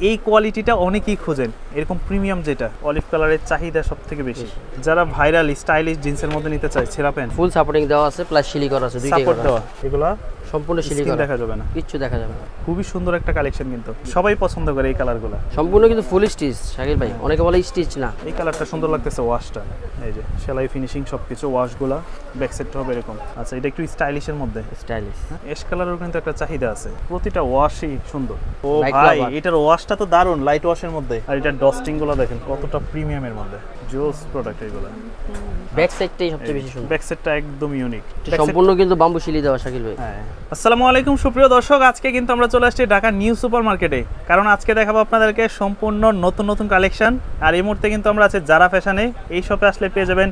এই কোয়ালিটিটা অনেকেই খোঁজেন, এরকম প্রিমিয়াম যেটা অলিভ কালারের চাহিদা সবথেকে বেশি। যারা ভাইরাল স্টাইলিশ জিন্সের মধ্যে নিতে চায়, ছেঁড়া প্যান্ট ফুল সাপোর্টিং দেওয়া আছে, প্লাস শিলি করা আছে, দুইটাই করা আছে। এগুলা সম্পূর্ণ শিলি করা, দেখা যাবে না, কিচ্ছু দেখা যাবে না। খুবই সুন্দর একটা কালেকশন, কিন্তু সবাই পছন্দ করে এই কালারগুলো। সম্পূর্ণ কিন্তু ফুল স্টিচ শাকিল ভাই, অনেকে বলে স্টিচ না। এই কালারটা সুন্দর লাগতেছে, ওয়াশটা এই যে সেলাই ফিনিশিং সবকিছু, ওয়াশগুলা ব্যাক সাইডটা হবে এরকম। আচ্ছা, এটা একটু স্টাইলিশের মধ্যে, স্টাইলিশ অ্যাশ কালারের কিন্তু একটা চাহিদা আছে, প্রতিটা ওয়াশই সুন্দর। ও ভাই, এটার ওয়াশটা তো দারুণ, লাইট ওয়াশের মধ্যে। আর এটার ডস্টিং গুলো দেখেন কতটা প্রিমিয়ামের মধ্যে, জোস প্রোডাক্ট এগুলো। ব্যাক সাইডটাই সবচেয়ে বেশি সুন্দর, ব্যাক সাইডটা একদম ইউনিক, সম্পূর্ণ কিন্তু বাম্বু শিলি দেওয়া শাকিল ভাই। হ্যাঁ, আসসালামু আলাইকুম সুপ্রিয় দর্শক, আজকে কিন্তু আমরা চলে আসছি ঢাকা নিউ সুপার মার্কেটে, কারণ আজকে দেখাবো আপনাদেরকে সম্পূর্ণ নতুন নতুন কালেকশন। আর এই মুহূর্তে কিন্তু আমরা আছি জারা ফ্যাশনে। এই শপে আসলে পেয়ে যাবেন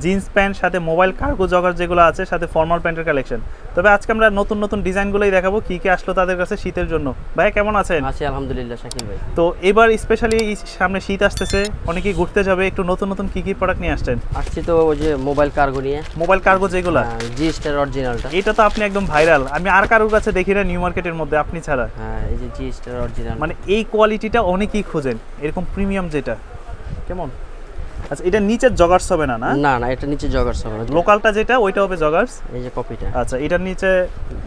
জিন্স প্যান্ট, সাথে মোবাইল কার্গো জগার যেগুলো আছে, সাথে ফর্মাল প্যান্টের কালেকশন। তবে আজকে আমরা নতুন নতুন ডিজাইনগুলোই দেখাবো, কি কি আসলো তাদের কাছে শীতের জন্য। ভাই কেমন আছেন? আছি আলহামদুলিল্লাহ শাকিল ভাই। তো এবার স্পেশালি সামনে শীত আসতেছে, অনেকেই ঘুরতে যাবে, একটু নতুন নতুন কি কি প্রোডাক্ট নিয়ে আসছেন? আসছি তো ওই যে মোবাইল কার্গো নিয়ে। মোবাইল কার্গো যেগুলো, জি স্টার অরিজিনালটা, এটা তো আপনি একদম ভাইরাল, আমি আর কারোর কাছে দেখি না নিউ মার্কেটের মধ্যে আপনি ছাড়া। হ্যাঁ, এই যে জি স্টার অরিজিনাল, মানে এই কোয়ালিটিটা অনেকেই খোঁজেন, এরকম প্রিমিয়াম যেটা। কেমন? আচ্ছা, এটা নিচে জগার্স হবে না? না না, এটা নিচে জগার্স হবে না, লোকালটা যেটা ওইটা হবে জগার্স। এই যে কপিটা। আচ্ছা, এটার নিচে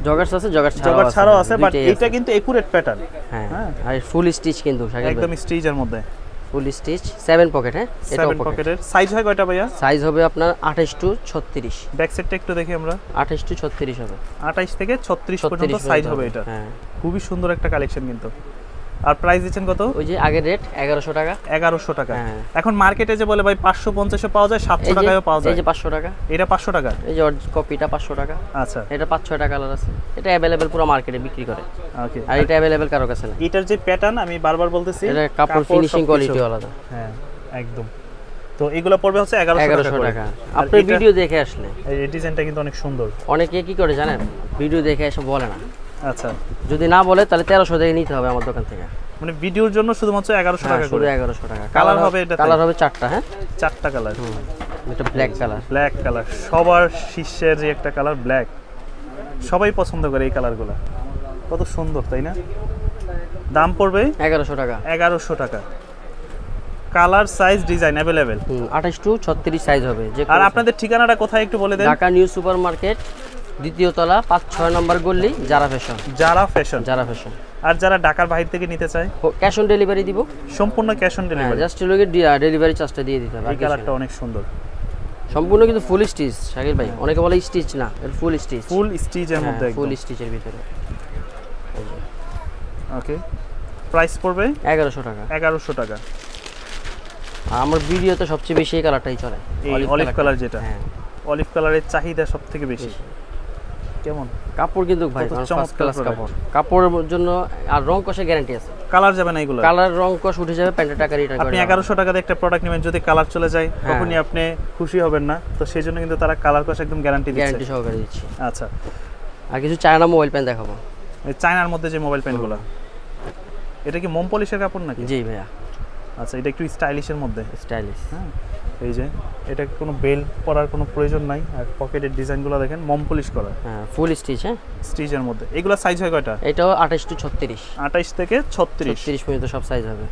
জগার্স আছে, জগার্স ছাড়াও আছে, বাট এটা কিন্তু একুরেট প্যাটার্ন। হ্যাঁ, আর ফুল স্টিচ কিন্তু শাকিল ভাই, একদম স্টিচের মধ্যে, ফুল স্টিচ 7 পকেট। হ্যাঁ, 7 পকেটের। সাইজ হয় কয়টা ভাইয়া? সাইজ হবে আপনার 28 টু 36। ব্যাক সাইডটা একটু দেখি আমরা, 28 টু 36 হবে, 28 থেকে 36 পর্যন্ত সাইজ হবে এটা। হ্যাঁ, খুবই সুন্দর একটা কালেকশন কিন্তু। আর প্রাইস দিচ্ছেন কত? ওই যে আগের রেট 1100 টাকা। 1100 টাকা। হ্যাঁ, এখন মার্কেটে যে বলে ভাই 550 পাওয়া যায়, 700 টাকায়ও পাওয়া যায়। এই যে 500 টাকা, এটা 500 টাকা। এই যে কপিটা 500 টাকা। আচ্ছা, এটা 5-6 টাকা কালার আছে, এটা अवेलेबल পুরো মার্কেটে বিক্রি করে। ওকে, আর এটা अवेलेबल কারো কাছে না। এটার যে প্যাটার্ন আমি বারবার বলতেছি, এটা কাপড় ফিনিশিং কোয়ালিটি আলাদা। হ্যাঁ, একদম। তো এগুলো পড়বে হচ্ছে 1100 টাকা। আপনি ভিডিও দেখে আসলে, এই ডিজাইনটা কিন্তু অনেক সুন্দর। অনেকে কি করে জানেন, ভিডিও দেখে এসে বলে না। আচ্ছা, যদি না বলে তাহলে 1300 টাকা নিতে হবে আমার দোকান থেকে। মানে ভিডিওর জন্য শুধুমাত্র 1100 টাকা শুধু করে। 1100 টাকা। কালার হবে, এটা কালার হবে 4টা। হ্যাঁ, 4টা কালার। এটা ব্ল্যাক কালার, ব্ল্যাক কালার সবার শীর্ষের যে একটা কালার ব্ল্যাক, সবাই পছন্দ করে এই কালারগুলো, কত সুন্দর তাই না? দাম পড়বে 1100 টাকা। 1100 টাকা। Colour size design available. 28 to 36 size হবে। আর আপনাদের ঠিকানাটা কোথায় একটু বলে দেন? ঢাকা নিউ সুপার মার্কেট, দ্বিতীয় তলা, 5-6 নম্বর গলি, Zara fashion. Zara fashion, Zara fashion. আর যারা ঢাকার বাইরে থেকে নিতে চায়, ক্যাশ অন ডেলিভারি দিব, সম্পূর্ণ ক্যাশ অন ডেলিভারি। জাস্ট লোকে ডেলিভারি চার্জটা দিয়ে দিতে হবে। এই কালারটা অনেক সুন্দর, সম্পূর্ণ কিন্তু ফুল স্টিচ শাকিল ভাই, অনেকে বলে স্টিচ না, এটা ফুল স্টিচ, ফুল স্টিচের মধ্যে, ফুল স্টিচের ভিতরে। ওকে, প্রাইস পড়বে 1100 টাকা। 1100 টাকা। আমার ভিডিওতে সবচেয়ে বেশি এই কালারটাই চলে, এই অলিভ কালার যেটা। হ্যাঁ, অলিভ কালারের চাহিদা সবথেকে বেশি। কেমন কাপড় কিন্তু ভাই ফার্স্ট ক্লাস কাপড়, কাপড়ের জন্য আর রং কষে গ্যারান্টি আছে। কালার যাবে না এগুলো? কালার রং কষ উঠে যাবে, প্যান্টের টাকা রিটার্ন করে। আপনি 1100 টাকা দিয়ে একটা প্রোডাক্ট নেবেন, যদি কালার চলে যায় তখনই আপনি খুশি হবেন না, তো সেই জন্য কিন্তু তারা কালার কষ একদম গ্যারান্টি দিচ্ছে, গ্যারান্টি সহকারে দিচ্ছি। আচ্ছা, আর কিছু চায়না মোবাইল প্যান্ট দেখাবো, এই চায়নার মধ্যে যে মোবাইল প্যান্টগুলো, এটা কি মোম পলিশের কাপড় নাকি? জি ভাইয়া। আচ্ছা, এটা একটু স্টাইলিশের মধ্যে, স্টাইলিশ। হ্যাঁ, এই যে এটা কোনো বেল পরার কোনো প্রয়োজন নাই, আর পকেটের ডিজাইনগুলো দেখেন মোম পলিশ করা। হ্যাঁ, ফুল স্টিচ। হ্যাঁ, স্টিচের মধ্যে। এগুলো সাইজ হয় কয়টা? এটাও 28 টু 36। 28 থেকে 36 পর্যন্ত সব সাইজ হবে।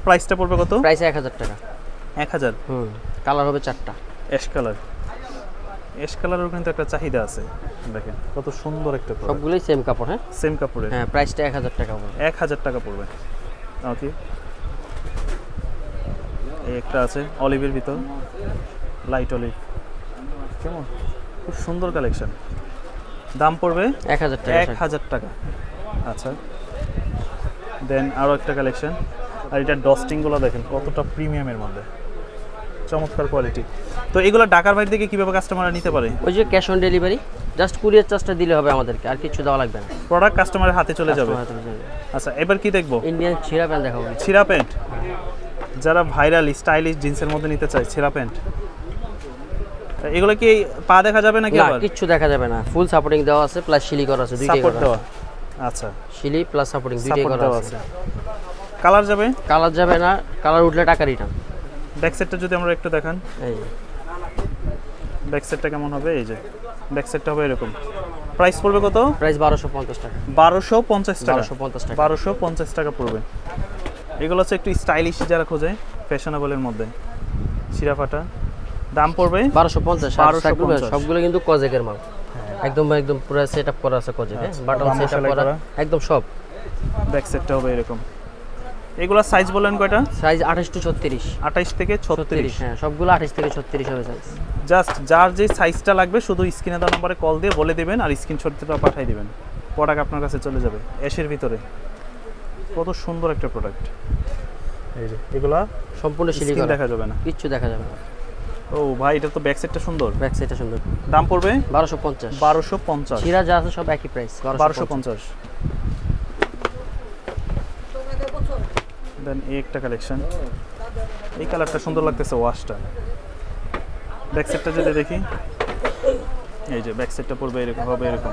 প্রাইসটা পড়বে কত? প্রাইস 1000 টাকা। 1000। কালার হবে 4টা। অ্যাশ কালার, অ্যাশ কালারের কিন্তু একটা চাহিদা আছে, দেখেন কত সুন্দর একটা প্রোডাক্ট। সবগুলোই সেম কাপড়। হ্যাঁ, সেম কাপড়ের। হ্যাঁ, প্রাইসটা 1000 টাকা পড়বে। 1000 টাকা পড়বে। ওকে, এই একটা আছে অলিভের ভিতর, লাইট অলিভ, কেমন খুব সুন্দর কালেকশন। দাম পড়বে 1000 টাকা। 1000 টাকা। আচ্ছা, দেন আরও একটা কালেকশন, আর এটা ডস্টিংগুলো দেখেন কতটা প্রিমিয়ামের মধ্যে, চমৎকার কোয়ালিটি। তো এগুলো ঢাকার বাইরে থেকে কীভাবে কাস্টমাররা নিতে পারে? ওই যে cash on delivery, just courier চার্জটা দিলে হবে আমাদেরকে, আর কিছু দেওয়া লাগবে না, প্রোডাক্ট কাস্টমারের হাতে চলে যাবে। আচ্ছা, এবার কি দেখবো? ইন্ডিয়ান ছিঁড়া প্যান্ট দেখাবো। ছিঁড়া প্যান্ট, যারা ভাইরাল স্টাইলিশ জিন্সের মধ্যে নিতে চায়, ছিঁড়া প্যান্ট, এগুলো কি পা দেখা যাবে নাকি? না, কিচ্ছু দেখা যাবে না, ফুল সাপোর্টিং দেওয়া আছে, প্লাস শিলি করা আছে, দুইটাই করা আছে। আচ্ছা, শিলি প্লাস সাপোর্টিং দুইটাই করা আছে। কালার যাবে? কালার যাবে না, কালার উঠলে টাকা রিটার্ন। ব্যাক সাইডটা যদি আমরা একটু দেখান, এই ব্যাক সাইডটা কেমন হবে? এই যে ব্যাক সাইডটা হবে এরকম। প্রাইস পড়বে কত? প্রাইস 1250 টাকা। 1250 টাকা। 1250 টাকা। 1250 টাকা পড়বে। এগুলো হচ্ছে একটু স্টাইলিশ যারা খোঁজে ফ্যাশনেবলের মধ্যে। ছিঁড়াফাটা দাম পড়বে 1250 সবগুলো কিন্তু কজেকের মাল একদম একদম পুরো সেটআপ করা আছে কজেক বাটন সেটআপ করা একদম সব ব্যাক সেটটা হবে এরকম। এগুলা সাইজ বলেন কয়টা? সাইজ 28 টু 36 28 থেকে 36 হ্যাঁ সবগুলো 28 থেকে 36 হবে সাইজ। জাস্ট যার যে সাইজটা লাগবে শুধু স্ক্রিনে দেওয়া নম্বরে কল দিয়ে বলে দিবেন আর স্ক্রিনশটটা পাঠিয়ে দিবেন, প্রোডাক্ট আপনার কাছে চলে যাবে এসের ভিতরে। কত সুন্দর একটা প্রোডাক্ট। এই যে এগুলা সম্পূর্ণ সিলিকন দেখা যাবে না, কিচ্ছু দেখা যাবে না। ও ভাই এটা তো ব্যাক সাইডটা সুন্দর, ব্যাক সাইডটা সুন্দর। দাম পড়বে 1250 ছিরা যা আছে সব একই প্রাইস 1250। দেন এই একটা কালেকশন, এই কালারটা সুন্দর লাগতেছে ওয়াশটা। ব্যাক সাইডটা যদি দেখি এই যে ব্যাক সাইডটা পড়বে এরকম হবে এরকম,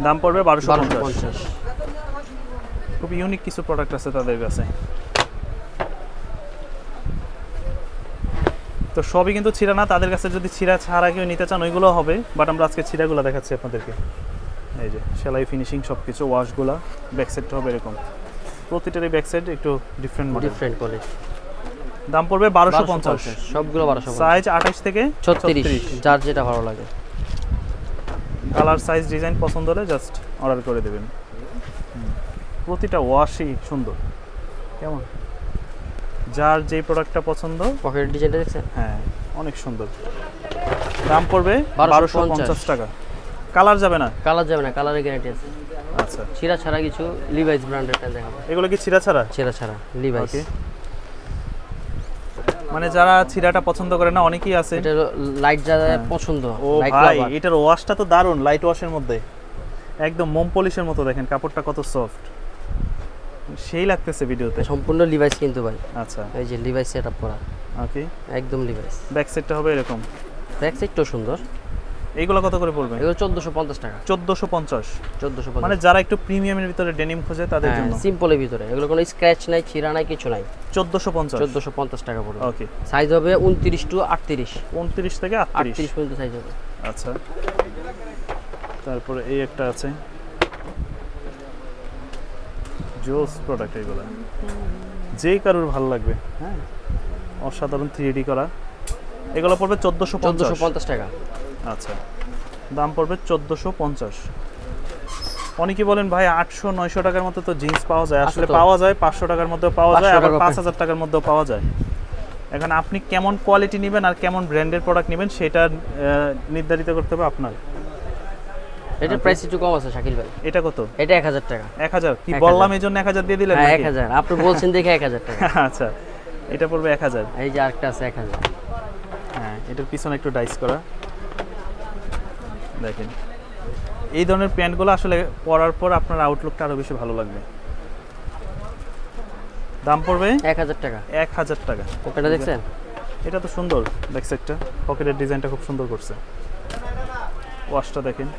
দাম পড়বে 1250। খুব ইউনিক কিছু প্রোডাক্ট আছে তাদের কাছে। তো সবই কিন্তু ছিঁড়া না, তাদের কাছে যদি ছিঁড়া ছাড়া কেউ নিতে চান ওইগুলো হবে, বাট আমরা আজকে ছিঁড়াগুলো দেখাচ্ছি আপনাদেরকে। এই যে সেলাই ফিনিশিং সব কিছু, ওয়াশগুলা। ব্যাক সাইডটা হবে এরকম, প্রতিটারই ব্যাক সাইড একটু ডিফারেন্ট কোয়ালিটি। দাম পড়বে 1250 সবগুলো 1250। সাইজ 28 থেকে 36 যার যেটা ভালো লাগে। কালার সাইজ ডিজাইন পছন্দ হলে জাস্ট অর্ডার করে দেবেন। প্রতিটা ওয়াশই সুন্দর, কেমন যার যেই প্রোডাক্টটা পছন্দ। পকেট ডিজাইনটা দেখছেন? হ্যাঁ অনেক সুন্দর। দাম পড়বে 1250 টাকা। কালার যাবে না? কালার যাবে না, কালারের গ্যারান্টি আছে। আচ্ছা ছিঁড়া ছাড়া কিছু লিভাইস ব্র্যান্ডের প্যান্ট দেখাবো। এগুলো কি ছিঁড়া ছাড়া? ছিঁড়া ছাড়া লিভাইস। ওকে, মানে যারা ছিঁড়াটা পছন্দ করে না অনেকেই আছে, এটা লাইট যারা পছন্দ। ও ভাই এটার ওয়াশটা তো দারুণ, লাইট ওয়াশের মধ্যে একদম মোম পলিশের মতো। দেখেন কাপড়টা কত সফট, সেই লাগতেছে ভিডিওতে। সম্পূর্ণ লিভাইস কিন্তু ভাই। আচ্ছা এই যে লিভাইস সেটআপ করা, ওকে একদম লিভাইস। ব্যাক সাইডটা হবে এরকম, ব্যাক সাইডটাও সুন্দর। এইগুলো কত করে পড়বে? এগুলো 1450 টাকা। 1450 মানে যারা একটু প্রিমিয়ামের ভিতরে ডেনিম খোঁজে তাদের জন্য, সিম্পলের ভিতরে। এগুলো কোনো স্ক্র্যাচ নাই, ছিঁড়া নাই, কিছু নাই। 1450 টাকা পড়বে। ওকে, সাইজ হবে 29 টু 38। 29 থেকে 38 পর্যন্ত সাইজ হবে। আচ্ছা, তারপরে এই একটা আছে জোস প্রোডাক্ট। এগুলো যেই কারোর ভালো লাগবে। হ্যাঁ অসাধারণ 3D করা। এগুলো পড়বে 1450 টাকা। আচ্ছা, দাম পড়বে 1450। অনেকে বলেন ভাই 800-900 টাকার মতো তো জিন্স পাওয়া যায়। আসলে পাওয়া যায় 500 টাকার মধ্যেও পাওয়া যায়, আবার 5000 টাকার মধ্যেও পাওয়া যায়। এখন আপনি কেমন কোয়ালিটি নেবেন আর কেমন ব্র্যান্ডের প্রোডাক্ট নেবেন সেটা নির্ধারিত করতে হবে আপনার। এটার প্রাইস একটু কম আছে শাকিল ভাই। এটা কত? এটা 1000 টাকা। 1000 কি বললাম এইজন্য 1000 দিয়ে দিলেন? হ্যাঁ 1000, আপনি বলছেন দেখে 1000 টাকা। আচ্ছা, এটা পড়বে 1000। এই যে আরেকটা আছে 1000। হ্যাঁ এটার পিছনে একটু ডাইস করা। দেখেন এই ধরনের প্যান্টগুলো আসলে পরার পর আপনার আউটলুকটা আরো বেশি ভালো লাগবে। দাম পড়বে 1000 টাকা। 1000 টাকা। পকেটটা দেখছেন? এটা তো সুন্দর, ব্যাক সাইডটা পকেটের ডিজাইনটা খুব সুন্দর করছে। ওয়াশটা দেখেন,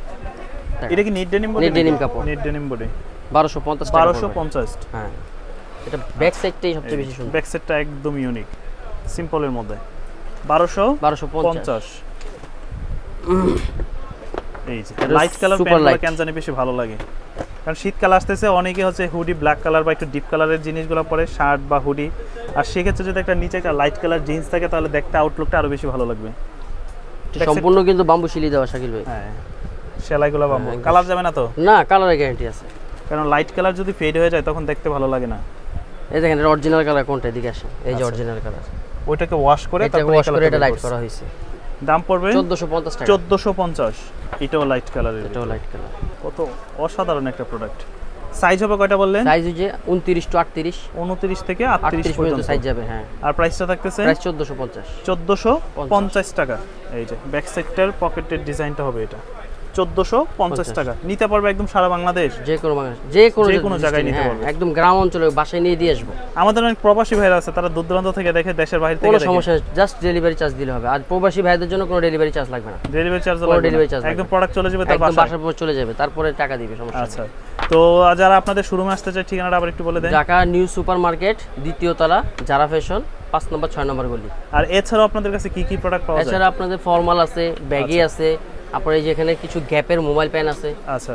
এটা কি NEET denim body? NEET denim কাপড়, নিট ডেনিম বডি। 1250 টাকা। 1250। হ্যাঁ এটা ব্যাক সাইডটাই সবচেয়ে বেশি সুন্দর। ব্যাক সাইডটা একদম ইউনিক, সিম্পলের মধ্যে। 1250। এই যে লাইট কালার প্যান্টগুলো কেন জানি বেশি ভালো লাগে, কারণ শীতকাল আসতেছে। অনেকে হচ্ছে হুডি ব্ল্যাক কালার বা একটু ডিপ কালারের জিনিসগুলো পরে, শার্ট বা হুডি। আর সেক্ষেত্রে যদি একটা নিচে একটা লাইট কালার জিন্স থাকে তাহলে দেখতে আউটলুকটা আরো বেশি ভালো লাগবে। সম্পূর্ণ কিন্তু বাম্বু শিলি দেওয়া শাকিল ভাই। হ্যাঁ সেলাইগুলো বাম্বু। কালার যাবে না তো? না, কালারের গ্যারান্টি আছে। কারণ লাইট কালার যদি ফেড হয়ে যায় তখন দেখতে ভালো লাগে না। এই দেখেন এটা অরিজিনাল কালার কোনটা, এদিকে আসেন। এই যে অরিজিনাল কালার, ওইটাকে ওয়াশ করে তারপরে এটা লাইট করা হয়েছে। দাম পড়বে 1450 টাকা। 1450। এটাও লাইট কালারের। এটাও লাইট কালার। কত অসাধারণ একটা প্রোডাক্ট। সাইজ হবে কয়টা বললেন? সাইজ হচ্ছে 29 টু 38। 29 থেকে 38 পর্যন্ত সাইজ যাবে। হ্যাঁ আর প্রাইসটা থাকতেছে প্রাইস 1450। 1450 টাকা। এই যে ব্যাক সাইডটার পকেটের ডিজাইনটা হবে এটা 1450 টাকা। নিতে পারবে একদম সারা বাংলাদেশ, যে কোনো জায়গায় নিতে পারবে। একদম গ্রাম অঞ্চলে বাসায় নিয়ে দিয়ে আসবো। আমাদের অনেক প্রবাসী ভাইরা আছে, তারা দূর দূরান্ত থেকে দেখে, দেশের বাইরে থেকে দেখে। কোনো সমস্যা, জাস্ট ডেলিভারি চার্জ দিলে হবে। আর প্রবাসী ভাইদের জন্য কোনো ডেলিভারি চার্জ লাগবে না। ডেলিভারি চার্জ লাগবে না, একদম প্রোডাক্ট চলে যাবে তার বাসায়। বাসায় চলে যাবে, তারপরে টাকা দিবে, সমস্যা নেই। আচ্ছা, তো যারা আপনাদের শোরুমে আসতে চায় ঠিকানাটা আবার একটু বলে দেন। ঢাকা নিউ সুপার মার্কেট, দ্বিতীয় তলা, জারা ফ্যাশন, 5 নম্বর 6 নম্বর গলি। আর এছাড়াও আপনাদের কাছে কি কি প্রোডাক্ট পাওয়া যায়? এছাড়া আপনাদের ফর্মাল আছে, ব্যাগি আছে, আপনার এই যে এখানে কিছু গ্যাপের মোবাইল প্যান আছে। আচ্ছা,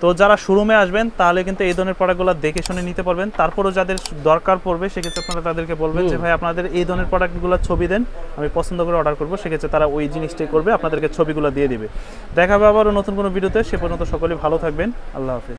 তো যারা শোরুমে আসবেন তাহলে কিন্তু এই ধরনের প্রোডাক্টগুলো দেখে শুনে নিতে পারবেন। তারপরও যাদের দরকার পড়বে সেক্ষেত্রে আপনারা তাদেরকে বলবেন যে ভাই আপনাদের এই ধরনের প্রোডাক্টগুলো ছবি দেন, আমি পছন্দ করে অর্ডার করবো, সেক্ষেত্রে তারা ওই জিনিসটাই করবে, আপনাদেরকে ছবিগুলো দিয়ে দিবে। দেখা হবে আবারও নতুন কোনো ভিডিওতে, সে পর্যন্ত সকলেই ভালো থাকবেন। আল্লাহ হাফেজ।